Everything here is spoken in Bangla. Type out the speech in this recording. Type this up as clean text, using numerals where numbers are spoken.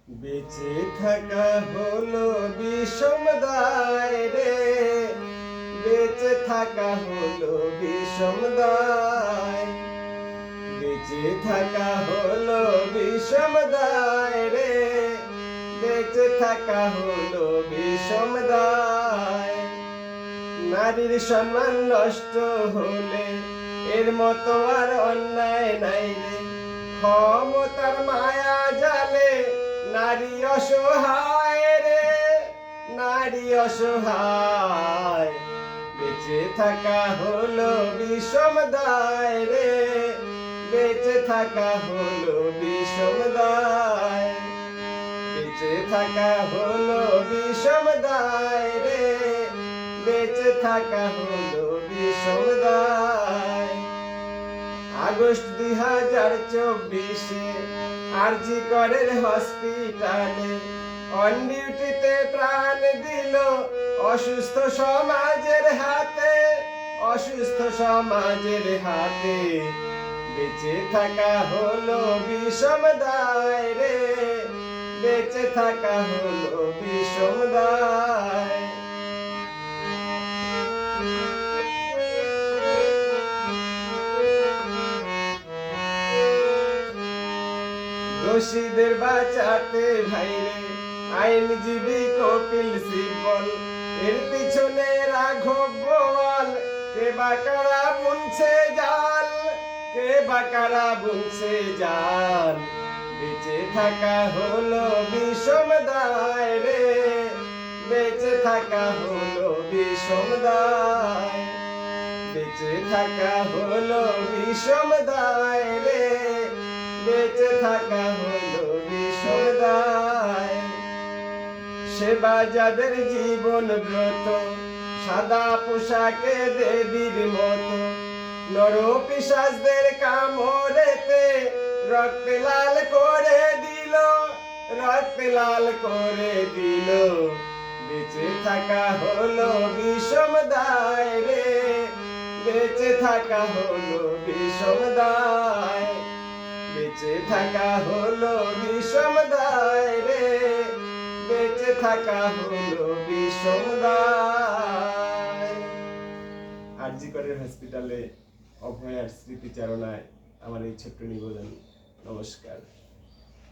বেঁচে থাকা হলো বিষম দায় রে, বেঁচে থাকা হলো বিষম দায়, বেঁচে থাকা হলো বিষম দায় রে, বেঁচে থাকা হলো বিষম দায়। নারীর সম্মান নষ্ট হলে এর মতো আর অন্যায় নাই রে, ক্ষমতার মায়া জালে নারী অসহায় রে, নারী অসহায়। বেঁচে থাকা হলো বিষম দায় রে, বেঁচে থাকা হলো বিষম দায়, বেঁচে থাকা হলো বিষম দায় রে, বেঁচে থাকা হলো বিষম দায়। আগস্ট 2024-এ আরজি করের হসপিটালে অন ডিউটিতে প্রাণ দিল অসুস্থ সমাজের হাতে, অসুস্থ সমাজের হাতে। বেঁচে থাকা হলো বিষম দায় রে, বেঁচে থাকা হলো বিষম দায়। দোষীদের বাঁচাতে ভাইরে আইনজীবী কপিল সিব্বল, এর পিছনে রাঘব বোয়াল, কে বা কারা বুনছে জাল, কে বা কারা বুনছে জাল। বেঁচে থাকা হলো বিষম দায় রে, বেঁচে থাকা হলো বিষম দায়, বেঁচে থাকা হলো বিষম দায় রে, বেঁচে থাকা হলো বিষম দায়। সেবা যাদের জীবন ব্রত, সাদা পোশাকে দেবীর মতো, নর পিশাচদের কামড়েতে রক্তে লাল করে দিল, রক্তে লাল করে দিল। বেঁচে থাকা হলো বিষম দায় রে, বেঁচে থাকা হলো বিষম দায়, বেঁচে থাকা হলো বিষম দায় রে, বেঁচে থাকা হলো বিষম দায়। আরজি করের হসপিটালে অভয়ার স্মৃতিচারণায় আমার এই ছোট্ট নিবেদন। নমস্কার।